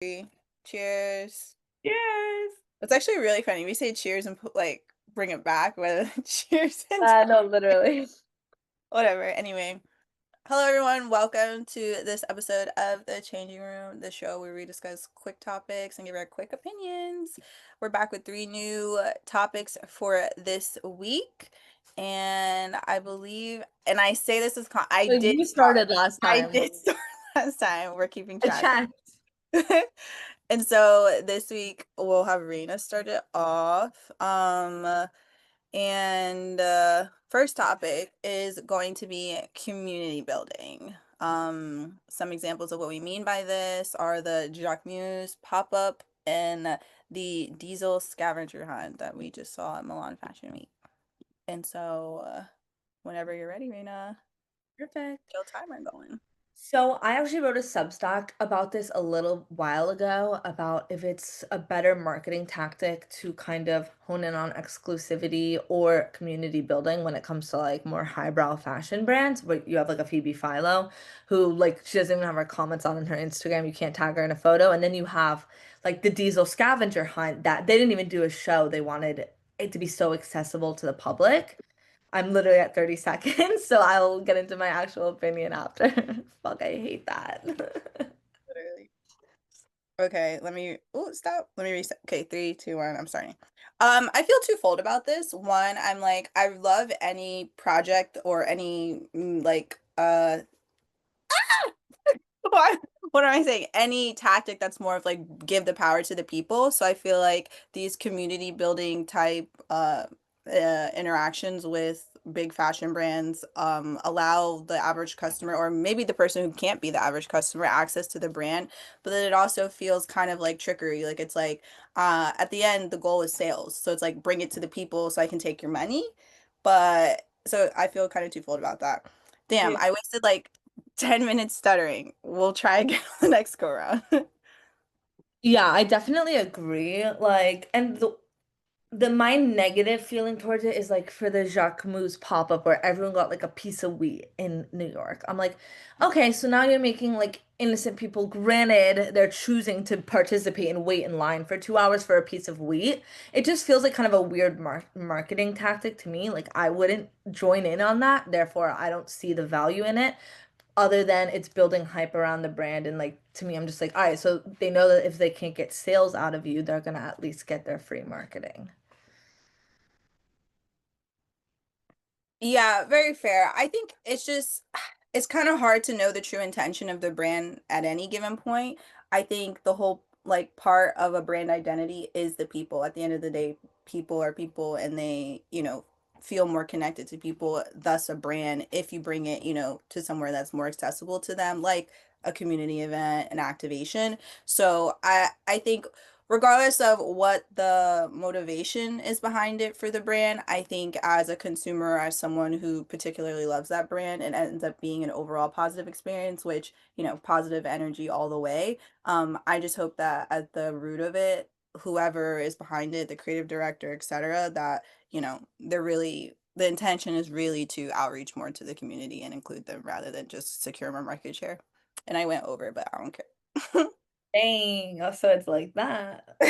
Cheers. Cheers. It's actually really funny. We say cheers and bring it back, but cheers and No, literally. whatever. Anyway, hello everyone. Welcome to this episode of The Changing Room, the show where we discuss quick topics and give our quick opinions. We're back with three new topics for this week. And I believe, and I say this as I So did you start. started last I time. did start last time. We're keeping I track. checked. And so this week we'll have Rayna start it off. And first topic is going to be community building. Some examples of what we mean by this are the Jacquemus pop-up and the diesel scavenger hunt that we just saw at Milan Fashion Week. And so whenever you're ready, Rayna, Perfect. kill timer going. So I actually wrote a Substack about this a little while ago about if it's a better marketing tactic to kind of hone in on exclusivity or community building when it comes to like more highbrow fashion brands. But you have like a Phoebe Philo who like she doesn't even have her comments on her Instagram. You can't tag her in a photo. And then you have like the Diesel scavenger hunt that they didn't even do a show. They wanted it to be so accessible to the public. I'm literally at 30 seconds, so I'll get into my actual opinion after. Fuck, I hate that. Literally. Okay, stop. Let me reset. Okay, three, two, one. I'm starting. I feel twofold about this. One, I'm like, I love any project or any what what am I saying? Any tactic that's more of like give the power to the people. So I feel like these community building type interactions with big fashion brands allow the average customer or maybe the person who can't be the average customer access to the brand, but then it also feels kind of like trickery. Like it's like at the end the goal is sales. So it's like bring it to the people so I can take your money. But so I feel kind of twofold about that. Damn, Yeah. I wasted like 10 minutes stuttering. We'll try again on the next go round. Yeah, I definitely agree. Like, and the my negative feeling towards it is like for the Jacquemus pop-up where everyone got like a piece of wheat in New York. I'm like, okay, so now you're making like innocent people, granted, they're choosing to participate and wait in line for 2 hours for a piece of wheat. It just feels like kind of a weird marketing tactic to me. Like I wouldn't join in on that. Therefore, I don't see the value in it other than it's building hype around the brand. And like to me, I'm just like, all right, so they know that if they can't get sales out of you, they're gonna at least get their free marketing. Yeah, very fair. I think it's kind of hard to know the true intention of the brand at any given point. I think the whole like part of a brand identity is the people. At the end of the day, people are people and they, feel more connected to people, thus a brand if you bring it, to somewhere that's more accessible to them, like a community event, an activation. So I think regardless of what the motivation is behind it for the brand, I think as a consumer, as someone who particularly loves that brand, it ends up being an overall positive experience, which, positive energy all the way. I just hope that at the root of it, whoever is behind it, the creative director, etc., that, the intention is really to outreach more to the community and include them rather than just secure more market share. And I went over, but I don't care. Dang. Oh, so it's like that. Uh,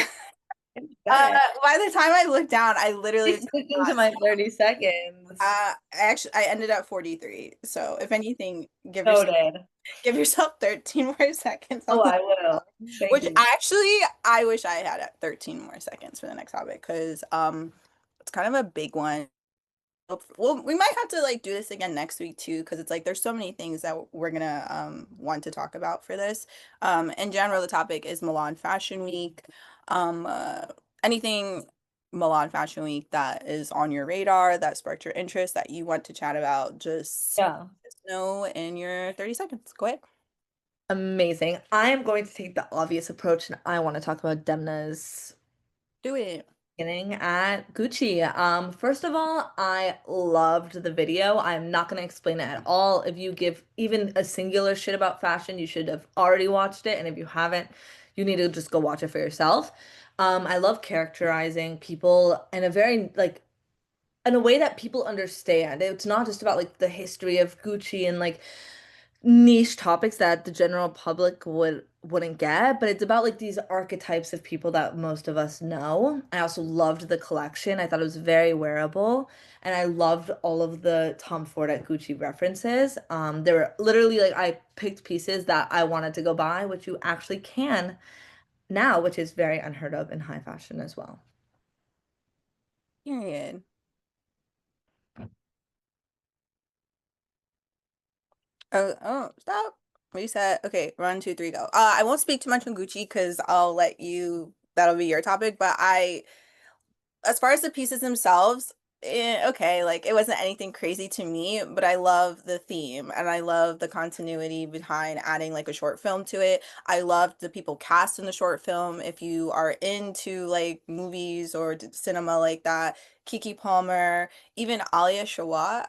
Bet. by the time I looked down, I literally It's did sticking to not. my 30 seconds. I ended at 43. So if anything, Noted. give yourself 13 more seconds on Oh, the I will. Thank which you. actually I wish I had at 13 more seconds for the next topic because it's kind of a big one. Well, we might have to like do this again next week too, because it's like there's so many things that we're gonna want to talk about for this. In general, the topic is Milan Fashion Week. Anything Milan Fashion Week that is on your radar that sparked your interest that you want to chat about, Yeah. just know in your 30 seconds. Go ahead. Amazing. I am going to take the obvious approach and I want to talk about Demna's Do it. beginning at Gucci. First of all, I loved the video. I'm not going to explain it at all. If you give even a singular shit about fashion, you should have already watched it. And if you haven't, you need to just go watch it for yourself. I love characterizing people in a very like in a way that people understand. It's not just about like the history of Gucci and like niche topics that the general public wouldn't get, but it's about like these archetypes of people that most of us know. I also loved the collection. I thought it was very wearable, and I loved all of the Tom Ford at Gucci references. There were literally like I picked pieces that I wanted to go buy, which you actually can now, which is very unheard of in high fashion as well. Period. Oh, stop. Reset. Okay, run, two, three, go. I won't speak too much on Gucci because I'll let you, that'll be your topic, but as far as the pieces themselves, okay, like it wasn't anything crazy to me, but I love the theme and I love the continuity behind adding like a short film to it. I loved the people cast in the short film. If you are into like movies or cinema like that, Kiki Palmer, even Alia Shawat,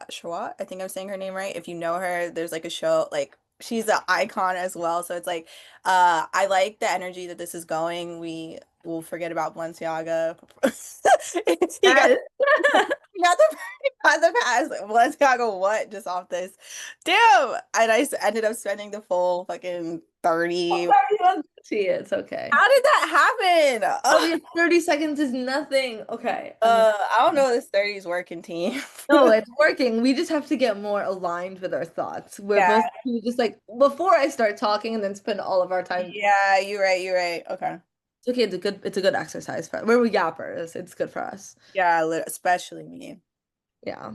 I think I'm saying her name right. If you know her, there's like a show like she's an icon as well. So it's like I like the energy that this is going. We'll forget about Balenciaga. He got Yes. he got the pass. Balenciaga what just off this. Damn. And ended up spending the full fucking 30. See, it's okay. How did that happen? Obviously, 30 seconds is nothing. Okay, I don't know this 30s working team. no, it's working. We just have to get more aligned with our thoughts. We're Yeah. both just like before I start talking and then spend all of our time. Yeah, you're right, you're right. Okay. It's okay, it's a good exercise for we're yappers. It's good for us. Yeah, especially me. Yeah.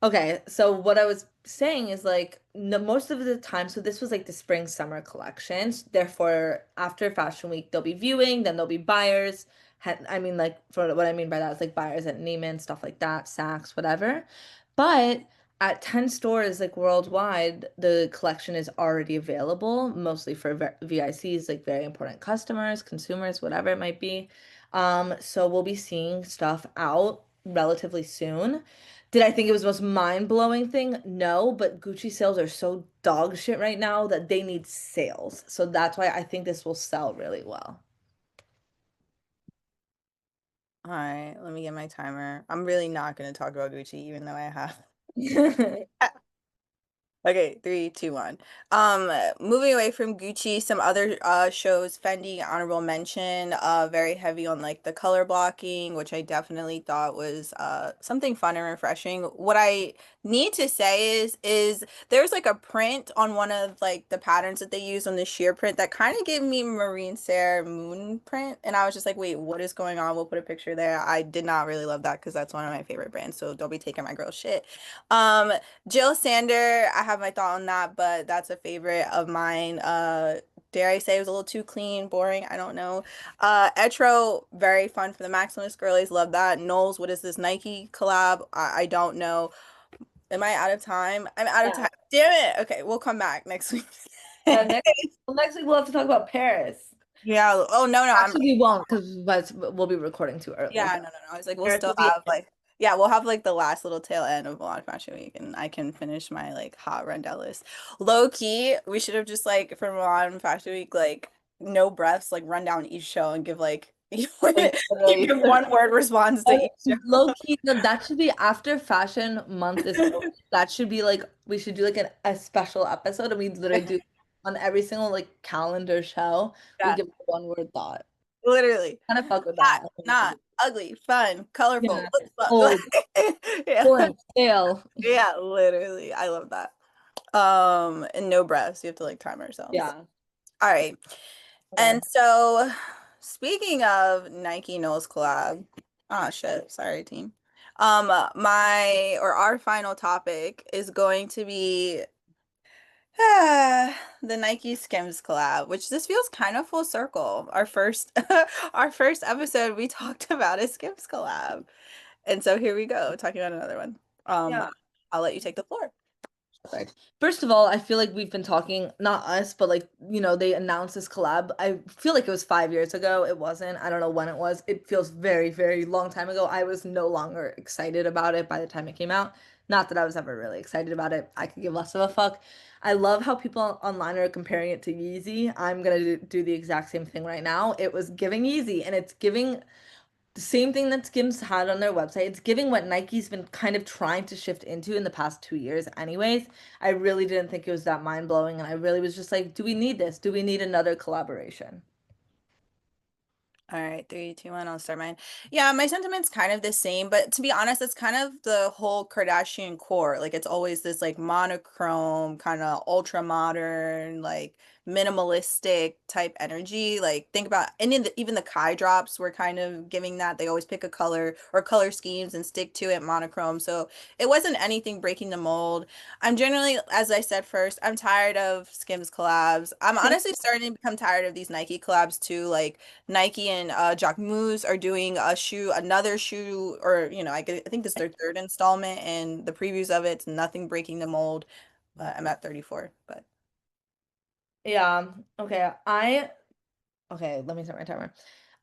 Okay, so what I was saying is like no, most of the time, so this was like the spring summer collections. Therefore, after Fashion Week, there'll be viewing, then there'll be buyers. I mean, like for what I mean by that is like buyers at Neiman, stuff like that, Saks, whatever. But at 10 stores like worldwide, the collection is already available, mostly for VICs, like very important customers, consumers, whatever it might be. So we'll be seeing stuff out relatively soon. Did I think it was the most mind-blowing thing? No, but Gucci sales are so dog shit right now that they need sales. So that's why I think this will sell really well. All right, let me get my timer. I'm really not going to talk about Gucci, even though I have. Okay, three, two, one. Moving away from Gucci, some other shows, Fendi, honorable mention, very heavy on like the color blocking, which I definitely thought was something fun and refreshing. What I need to say is there's like a print on one of like the patterns that they use on the sheer print that kind of gave me Marine Serre moon print, and I was just like, wait, what is going on? We'll put a picture there. I did not really love that because that's one of my favorite brands, so don't be taking my girl shit. Um, Jill Sander, I have my thought on that, but that's a favorite of mine. Dare I say it was a little too clean, boring, I don't know. Etro, very fun for the Maximalist girlies, love that. Knowles, what is this Nike collab? I don't know. Am I out of time? I'm out of Yeah. time. Damn it. Okay, we'll come back next week. Next week we'll have to talk about Paris. Yeah. Oh no, no, I'm Actually, we won't because we'll be recording too early. yeah, But no, no, no. I was like, we'll Paris still will be have like, yeah, we'll have like the last little tail end of Milan Fashion Week, and I can finish my like hot rundown list. Low key, we should have just like for Milan Fashion Week, like no breaths, like run down each show and give like you like literally. give one word response to each show. Low key, no, that should be after Fashion Month is over. That should be like we should do like a special episode and we literally do on every single like calendar show. We Yeah, give a one word thought. literally. Kind of fuck with Hot, that. not ugly, fun, colorful. Yeah. What Old, the fuck? Yeah. current, stale. Yeah, literally. I love that. And no breaths. You have to like time ourselves. Yeah. All right. Okay. And so, speaking of Nike Knowles collab, oh shit, sorry team. My or our final topic is going to be the Nike Skims collab, which this feels kind of full circle. Our first our first episode we talked about a Skims collab. And so here we go, talking about another one. Um, Yeah. I'll let you take the floor. Perfect. First of all, I feel like we've been talking, not us, but like, they announced this collab. I feel like it was 5 years ago. It wasn't. I don't know when it was. It feels very, very long time ago. I was no longer excited about it by the time it came out. Not that I was ever really excited about it. I could give less of a fuck. I love how people online are comparing it to Yeezy. I'm gonna do the exact same thing right now. It was giving Yeezy, and it's giving the same thing that Skims had on their website. It's giving what Nike's been kind of trying to shift into in the past 2 years, anyways. I really didn't think it was that mind-blowing, and I really was just like, do we need this? Do we need another collaboration? All right, three, two, one. I'll start mine. Yeah, my sentiment's kind of the same, but to be honest, it's kind of the whole Kardashian core. Like it's always this like monochrome, kind of ultra modern, like minimalistic type energy. Like think about, and even the Kai drops were kind of giving that. They always pick a color or color schemes and stick to it monochrome. So it wasn't anything breaking the mold. I'm generally, as I said first, I'm tired of Skims collabs. I'm honestly starting to become tired of these Nike collabs too. Like Nike and Jacquemus are doing another shoe, or I think this is their third installment, and the previews of it's nothing breaking the mold. But I'm at 34, but Yeah. Okay. Okay, let me set my timer.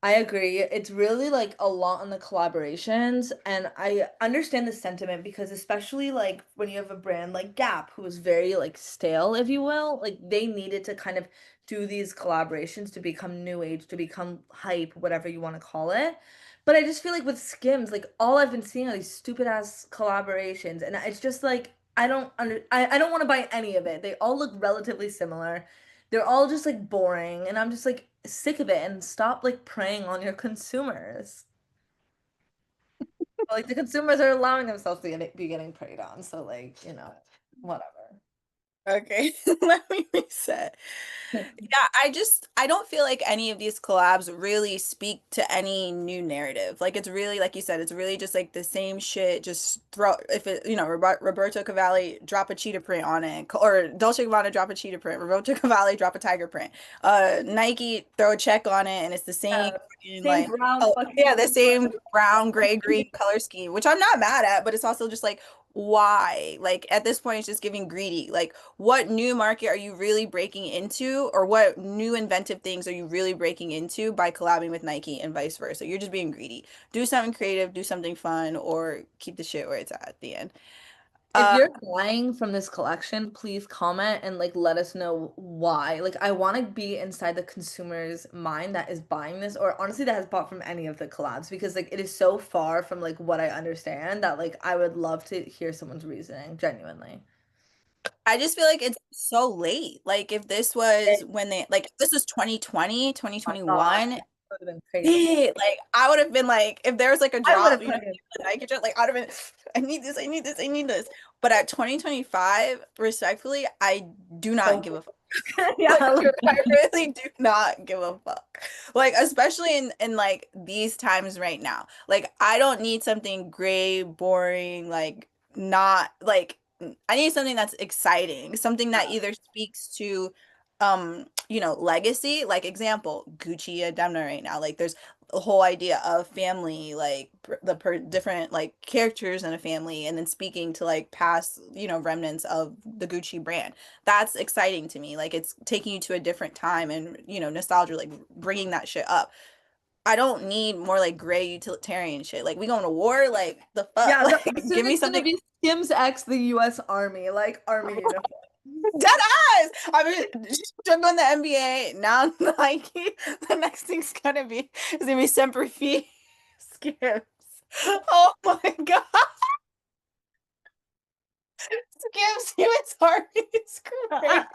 I agree. It's really like a lot on the collaborations, and I understand the sentiment because especially like when you have a brand like Gap, who is very like stale, if you will, like they needed to kind of do these collaborations to become new age, to become hype, whatever you want to call it. But I just feel like with Skims, like all I've been seeing are these stupid ass collaborations, and it's just like I don't want to buy any of it. They all look relatively similar. They're all just like boring, and I'm just like sick of it and stop like preying on your consumers. Like the consumers are allowing themselves to be getting preyed on, so like, whatever. okay. Let me reset. Yeah, I don't feel like any of these collabs really speak to any new narrative. Like it's really like you said, it's really just like the same shit. Just throw if it Roberto Cavalli drop a cheetah print on it, or Dolce & Gabbana drop a cheetah print, Roberto Cavalli drop a tiger print. Nike throw a check on it, and it's the same Yeah. fucking Same like. brown Oh, fucking yeah, the same brown, gray, green color scheme, which I'm not mad at, but it's also just like, why? Like at this point, it's just giving greedy. Like what new market are you really breaking into, or what new inventive things are you really breaking into by collabing with Nike and vice versa? You're just being greedy. Do something creative, do something fun, or keep the shit where it's at the end. If Uh, you're buying from this collection, please comment and like let us know why. Like I want to be inside the consumer's mind that is buying this, or honestly that has bought from any of the collabs, because like it is so far from like what I understand that like I would love to hear someone's reasoning, genuinely. I just feel like it's so late. Like if this was when they like if this was 2020, Oh my God, 2021. that would have been crazy. Like I would have been like, if there was like a I would drop, have put it the Nike drop, like I'd have been, I need this, I need this, I need this. But at 2025, respectfully, I do not so give a fuck. yeah, Like I literally. really do not give a fuck. Like especially in like these times right now. Like I don't need something gray, boring, like not like I need something that's exciting, something that either speaks to legacy, like example, Gucci Ademna right now. Like there's a whole idea of family, like different like characters in a family, and then speaking to like past, remnants of the Gucci brand. That's exciting to me. Like it's taking you to a different time and, nostalgia, like bringing that shit up. I don't need more like gray utilitarian shit. Like we going to war, like the fuck, Yeah, no, like give soon me it's gonna something. be Skims X the US Army, like army uniform. Dead eyes. I mean, took on the NBA. Now Nike. The next thing's gonna be Semper Fi Skims. Oh my God. Skims US Army is crazy.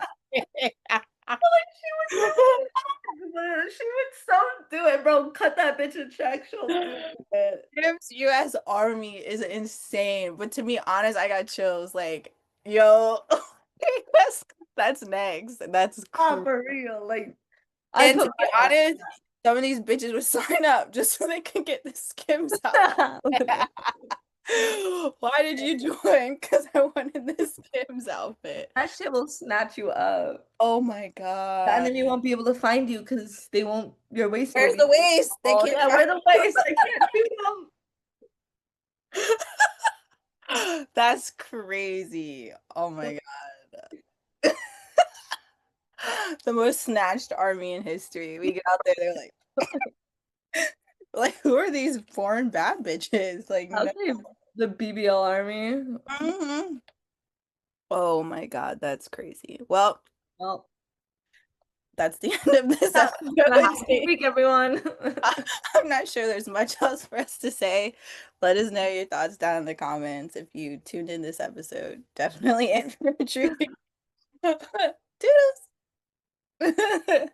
She would so she would so do it, bro. Cut that bitch a check, she'll do it. Skims US Army is insane. But to be honest, I got chills. Like, yo, that's that's next. That's Ah, crazy. for real. Like I And to put be my money honest, some of these bitches would sign up just so they could get the Skims on outfit. that. Literally. Why did you join? Because I wanted the Skims outfit. That shit will snatch you up. Oh my And God. then you won't be able to find you because they won't, your waist will Where's be the waist? They oh can't yeah, find. where the waist? I can't do them. That's crazy. Oh my God. The most snatched army in history. We get out there, they're like, who are these foreign bad bitches? Like, I'll no. say the BBL army. Mhm. Oh my God, that's crazy. Well, Well. that's the end of this Have a happy episode. week, everyone. I'm not sure there's much else for us to say. Let us know your thoughts down in the comments if you tuned in this episode. Definitely in for a treat. Toodles.